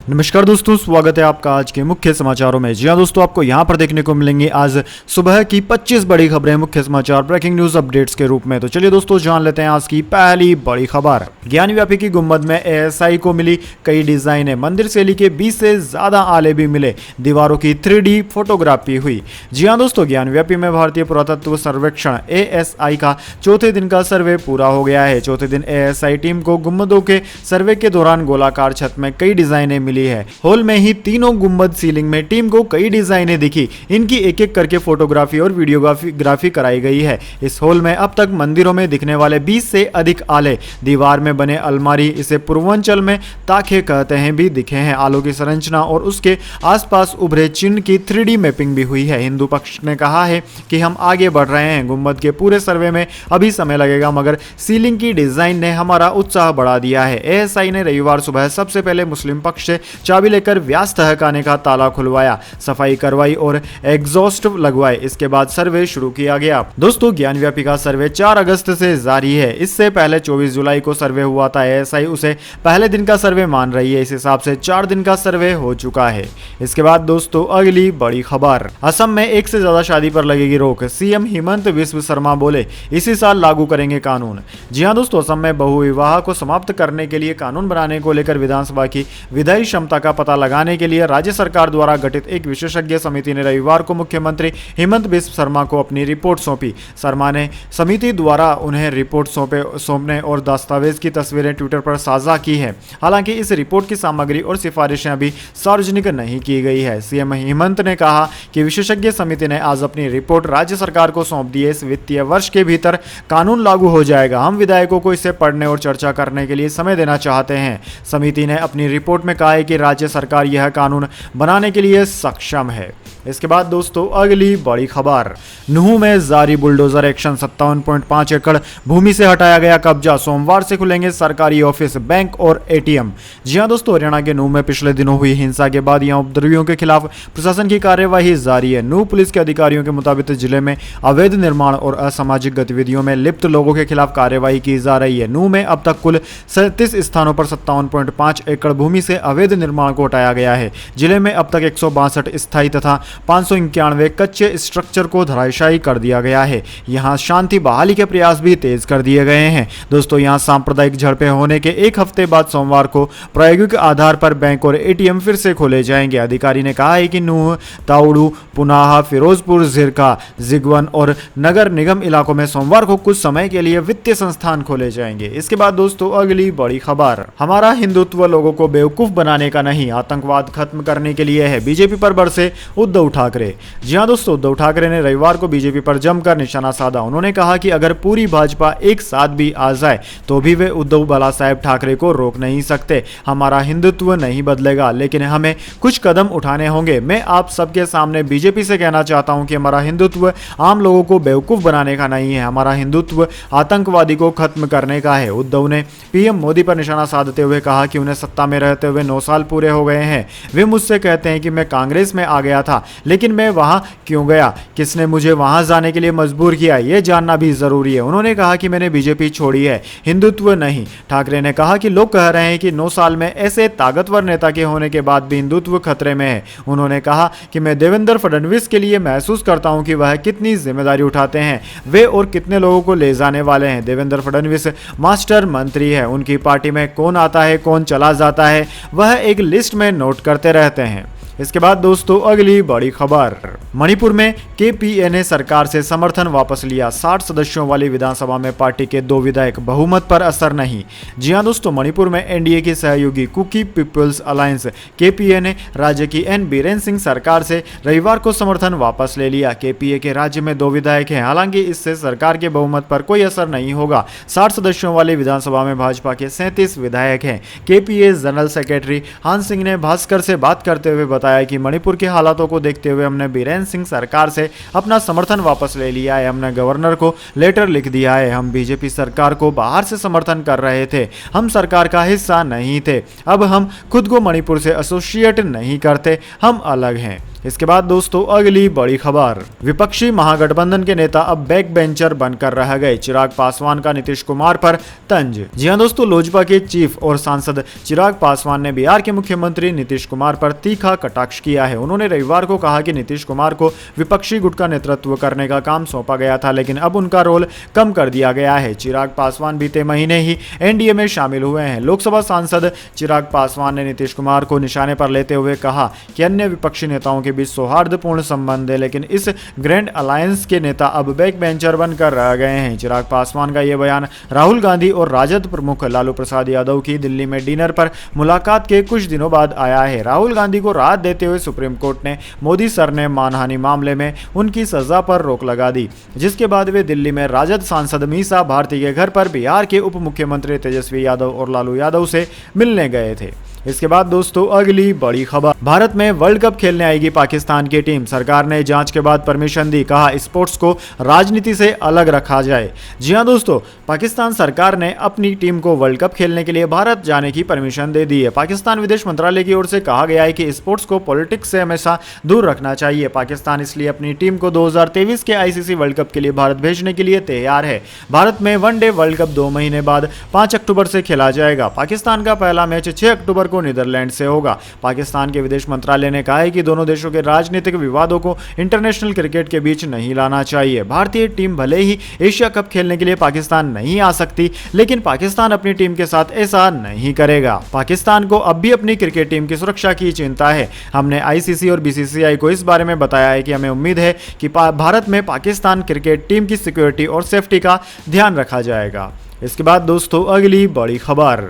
नमस्कार दोस्तों, स्वागत है आपका आज के मुख्य समाचारों में। जी हाँ दोस्तों, आपको यहाँ पर देखने को मिलेंगे आज सुबह की 25 बड़ी खबरें मुख्य समाचार ब्रेकिंग न्यूज अपडेट्स के रूप में। तो चलिए दोस्तों, जान लेते हैं आज की पहली बड़ी खबर। ज्ञानव्यापी की गुम्बद में एएसआई को मिली कई डिजाइनें, मंदिर शैली के 20 से ज्यादा आले भी मिले, दीवारों की 3D फोटोग्राफी हुई। जी हाँ दोस्तों, ज्ञानव्यापी में भारतीय पुरातत्व सर्वेक्षण एएसआई का चौथे दिन का सर्वे पूरा हो गया है। चौथे दिन एएसआई टीम को गुम्बदों के सर्वे के दौरान गोलाकार छत में कई डिजाइनें मिली है। हॉल में ही तीनों गुंबद सीलिंग में टीम को कई डिजाइनें दिखी। इनकी एक एक करके फोटोग्राफी और वीडियोग्राफी कराई गई है। इस हॉल में अब तक मंदिरों में दिखने वाले 20 से अधिक आले, दीवार में बने अलमारी, इसे पूर्वांचल में ताखे कहते हैं, भी दिखे हैं। आलों की संरचना और उसके आसपास उभरे चिन्ह की 3D मैपिंग भी हुई है। हिंदू पक्ष ने कहा है कि हम आगे बढ़ रहे हैं। गुंबद के पूरे सर्वे में अभी समय लगेगा, मगर सीलिंग की डिजाइन ने हमारा उत्साह बढ़ा दिया है। एएसआई ने रविवार सुबह सबसे पहले मुस्लिम पक्ष से चाबी लेकर व्यास तहखाने का ताला खुलवाया, सफाई करवाई और एग्जॉस्ट लगवाए। इसके बाद सर्वे शुरू किया गया। दोस्तों, ज्ञानव्यापी का सर्वे 4 अगस्त से जारी है। इससे पहले 24 जुलाई को सर्वे हुआ था। एएसआई उसे पहले दिन का सर्वे मान रही है। इस हिसाब से 4 दिन का सर्वे हो चुका है। इसके बाद दोस्तों, अगली बड़ी खबर। असम में 1 से ज्यादा शादी पर लगेगी रोक, सीएम हिमंत बिस्व शर्मा बोले इसी साल लागू करेंगे कानून। जी हाँ दोस्तों, असम में बहुविवाह को समाप्त करने के लिए कानून बनाने को लेकर विधानसभा की विधायी क्षमता का पता लगाने के लिए राज्य सरकार द्वारा गठित एक विशेषज्ञ समिति ने रविवार को मुख्यमंत्री हिमंत बिस्व शर्मा को अपनी रिपोर्ट सौंपी। शर्मा ने समिति द्वारा उन्हें रिपोर्ट सौंपने और दस्तावेज की तस्वीरें ट्विटर पर साझा की है। हालांकि इस रिपोर्ट की सामग्री और सिफारिशें अभी सार्वजनिक नहीं की गई है। सीएम हिमंत ने कहा कि विशेषज्ञ समिति ने आज अपनी रिपोर्ट राज्य सरकार को सौंप दी है। इस वित्तीय वर्ष के भीतर कानून लागू हो जाएगा। हम विधायकों को इसे पढ़ने और चर्चा करने के लिए समय देना चाहते हैं। समिति ने अपनी रिपोर्ट में कहा है कि राज्य सरकार यह कानून बनाने के लिए सक्षम है। इसके बाद दोस्तों, अगली बड़ी खबर। नूह में जारी बुलडोजर एक्शन, 57.5 एकड़ भूमि से हटाया गया कब्जा। सोमवार से खुलेंगे सरकारी ऑफिस, बैंक और एटीएम। जी हां दोस्तों, हरियाणा के नूह में पिछले दिनों हुई हिंसा के बाद यहां उपद्रवियों के खिलाफ प्रशासन की कार्यवाही जारी है। नूह पुलिस के अधिकारियों के मुताबिक जिले में अवैध निर्माण और असामाजिक गतिविधियों में लिप्त लोगों के खिलाफ कार्यवाही की जा रही है। नूह में अब तक कुल 37 स्थानों पर 57.5 एकड़ भूमि से अवैध निर्माण को हटाया गया है। जिले में अब तक 162 स्थायी तथा 591 कच्चे स्ट्रक्चर को धराशायी कर दिया गया है। यहां शांति बहाली के प्रयास भी तेज कर दिए गए हैं। दोस्तों, यहां सांप्रदायिक झड़पें होने के एक हफ्ते बाद सोमवार को प्रायोगिक आधार पर बैंक और एटीएम फिर से खोले जाएंगे। अधिकारी ने कहा है कि नूह, ताउड़ू, पुनाहा, फिरोजपुर, झिरका, जिगवन और नगर निगम इलाकों में सोमवार को कुछ समय के लिए वित्तीय संस्थान खोले जाएंगे। इसके बाद दोस्तों, अगली बड़ी खबर। हमारा हिंदुत्व लोगों को बेवकूफ बनाने का नहीं, आतंकवाद खत्म करने के लिए है, बीजेपी पर बरसे उद्धव ठाकरे। जी हां दोस्तों, उद्धव ठाकरे ने रविवार को बीजेपी पर जमकर निशाना साधा। उन्होंने कहा कि अगर पूरी भाजपा एक साथ भी आ जाए तो भी वे उद्धव बाला साहेब ठाकरे को रोक नहीं सकते। हमारा हिंदुत्व नहीं बदलेगा, लेकिन हमें कुछ कदम उठाने होंगे। मैं आप सबके सामने बीजेपी से कहना चाहता हूं कि हमारा हिंदुत्व आम लोगों को बेवकूफ बनाने का नहीं है, हमारा हिंदुत्व आतंकवादी को खत्म करने का है। उद्धव ने पीएम मोदी पर निशाना साधते हुए कहा कि उन्हें सत्ता में रहते हुए 9 साल पूरे हो गए हैं। वे मुझसे कहते हैं कि मैं कांग्रेस में आ गया था, लेकिन मैं वहां क्यों गया, किसने मुझे वहां जाने के लिए मजबूर किया, यह जानना भी जरूरी है। उन्होंने कहा कि मैंने बीजेपी छोड़ी है, हिंदुत्व नहीं। ठाकरे ने कहा कि लोग कह रहे हैं कि 9 साल में ऐसे ताकतवर नेता के होने के बाद भी हिंदुत्व खतरे में है। उन्होंने कहा कि मैं देवेंद्र फडणवीस के लिए महसूस करता हूं कि वह कितनी जिम्मेदारी उठाते हैं, वे और कितने लोगों को ले जाने वाले हैं। देवेंद्र फडणवीस मास्टर मंत्री है, उनकी पार्टी में कौन आता है कौन चला जाता है वह एक लिस्ट में नोट करते रहते हैं। इसके बाद दोस्तों, अगली बड़ी खबर। मणिपुर में केपीए ने सरकार से समर्थन वापस लिया। 60 सदस्यों वाली विधानसभा में पार्टी के 2 विधायक, बहुमत पर असर नहीं। जी हां दोस्तों, मणिपुर में एनडीए की सहयोगी कुकी पीपल्स अलायंस केपीए ने राज्य की एन बीरेन सिंह सरकार से रविवार को समर्थन वापस ले लिया। केपीए के राज्य में 2 विधायक हैं, हालांकि इससे सरकार के बहुमत पर कोई असर नहीं होगा। 60 सदस्यों वाली विधानसभा में भाजपा के 37 विधायक हैं। केपीए जनरल सेक्रेटरी हान सिंह ने भास्कर से बात करते हुए बताया कि मणिपुर के हालातों को देखते हुए हमने बीरेन सिंह सरकार से अपना समर्थन वापस ले लिया है। हमने गवर्नर को लेटर लिख दिया है। हम बीजेपी सरकार को बाहर से समर्थन कर रहे थे, हम सरकार का हिस्सा नहीं थे। अब हम खुद को मणिपुर से एसोसिएट नहीं करते, हम अलग हैं। इसके बाद दोस्तों अगली बड़ी खबर, विपक्षी महागठबंधन के नेता अब बैक बेंचर बनकर रह गए, चिराग पासवान का नीतीश कुमार पर तंज। जी हां दोस्तों, लोजपा के चीफ और सांसद चिराग पासवान ने बिहार के मुख्यमंत्री नीतीश कुमार पर तीखा कटाक्ष किया है। उन्होंने रविवार को कहा कि नीतीश कुमार को विपक्षी गुट का नेतृत्व करने का काम सौंपा गया था, लेकिन अब उनका रोल कम कर दिया गया है। चिराग पासवान बीते महीने ही एनडीए में शामिल हुए हैं। लोकसभा सांसद चिराग पासवान ने नीतीश कुमार को निशाने पर लेते हुए कहा कि अन्य विपक्षी नेताओं के बीच सौहार्दपूर्ण संबंध है, लेकिन इस ग्रैंड अलायंस के नेता अब बैक बेंचर बनकर रह गए हैं। चिराग पासवान का यह बयान राहुल गांधी और राजद प्रमुख लालू प्रसाद यादव की दिल्ली में डिनर पर मुलाकात के कुछ दिनों बाद आया है। राहुल गांधी को राहत देते हुए सुप्रीम कोर्ट ने मोदी सर ने मानहानि मामले में उनकी सजा पर रोक लगा दी, जिसके बाद वे दिल्ली में राजद सांसद मीसा भारती के घर पर बिहार के उप मुख्यमंत्री तेजस्वी यादव और लालू यादव से मिलने गए थे। इसके बाद दोस्तों अगली बड़ी खबर, भारत में वर्ल्ड कप खेलने आएगी पाकिस्तान की टीम, सरकार ने जांच के बाद परमिशन दी, कहा स्पोर्ट्स को राजनीति से अलग रखा जाए। जी हां दोस्तों, पाकिस्तान सरकार ने अपनी टीम को वर्ल्ड कप खेलने के लिए भारत जाने की परमिशन दे दी है। पाकिस्तान विदेश मंत्रालय की ओर से कहा गया है कि स्पोर्ट्स को पॉलिटिक्स से हमेशा दूर रखना चाहिए। पाकिस्तान इसलिए अपनी टीम को 2023 के आईसीसी वर्ल्ड कप के लिए भारत भेजने के लिए तैयार है। भारत में वनडे वर्ल्ड कप 2 महीने बाद 5 अक्टूबर से खेला जाएगा। पाकिस्तान का पहला मैच 6 अक्टूबर को नीदरलैंड से होगा। पाकिस्तान के विदेश मंत्रालय ने कहा है कि दोनों देशों के राजनीतिक विवादों को इंटरनेशनल क्रिकेट के बीच नहीं लाना चाहिए। भारतीय टीम भले ही एशिया कप खेलने के लिए पाकिस्तान नहीं आ सकती, लेकिन पाकिस्तान अपनी टीम के साथ ऐसा नहीं करेगा। पाकिस्तान को अब भी अपनी क्रिकेट टीम की सुरक्षा की चिंता है। हमने आईसीसी और बीसीसीआई को इस बारे में बताया है कि हमें उम्मीद है कि भारत में पाकिस्तान क्रिकेट टीम की सिक्योरिटी और सेफ्टी का ध्यान रखा जाएगा। इसके बाद दोस्तों अगली बड़ी खबर,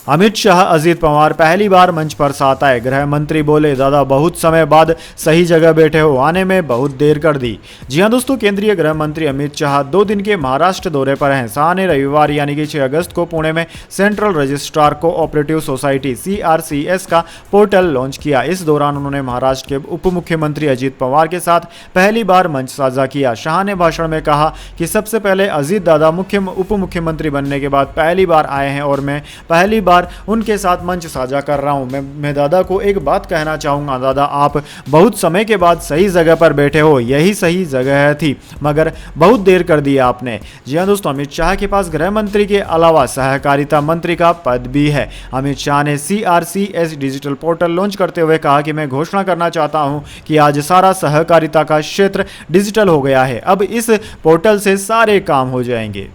अमित शाह अजीत पवार पहली बार मंच पर साथ आए, गृह मंत्री बोले दादा बहुत समय बाद सही जगह बैठे हो, आने में बहुत देर कर दी। जी हां दोस्तों, केंद्रीय गृह मंत्री अमित शाह 2 दिन के महाराष्ट्र दौरे पर हैं। शाह ने रविवार यानी कि 6 अगस्त को पुणे में central registrar cooperative society CRCS का पोर्टल लॉन्च किया। इस दौरान उन्होंने महाराष्ट्र के उप मुख्यमंत्री अजीत पवार के साथ पहली बार मंच साझा किया। शाह ने भाषण में कहा कि सबसे पहले अजीत दादा उप मुख्यमंत्री बनने के बाद पहली बार आए हैं और मैं पहली बार उनके साथ मंच साझा कर रहा हूं। मैं दादा को एक बात कहना चाहूंगा, दादा आप बहुत समय के बाद सही जगह पर बैठे हो, यही सही जगह थी, मगर बहुत देर कर दिया आपने। जी हां दोस्तों, अमित शाह के पास गृह मंत्री के अलावा सहकारिता मंत्री का पद भी है। अमित शाह ने CRCS डिजिटल पोर्टल लॉन्च करते हुए कहा कि मैं घोषणा करना चाहता हूं कि आज सारा सहकारिता का क्षेत्र डिजिटल हो गया है। अब इस पोर्टल से सारे काम हो जाएंगे।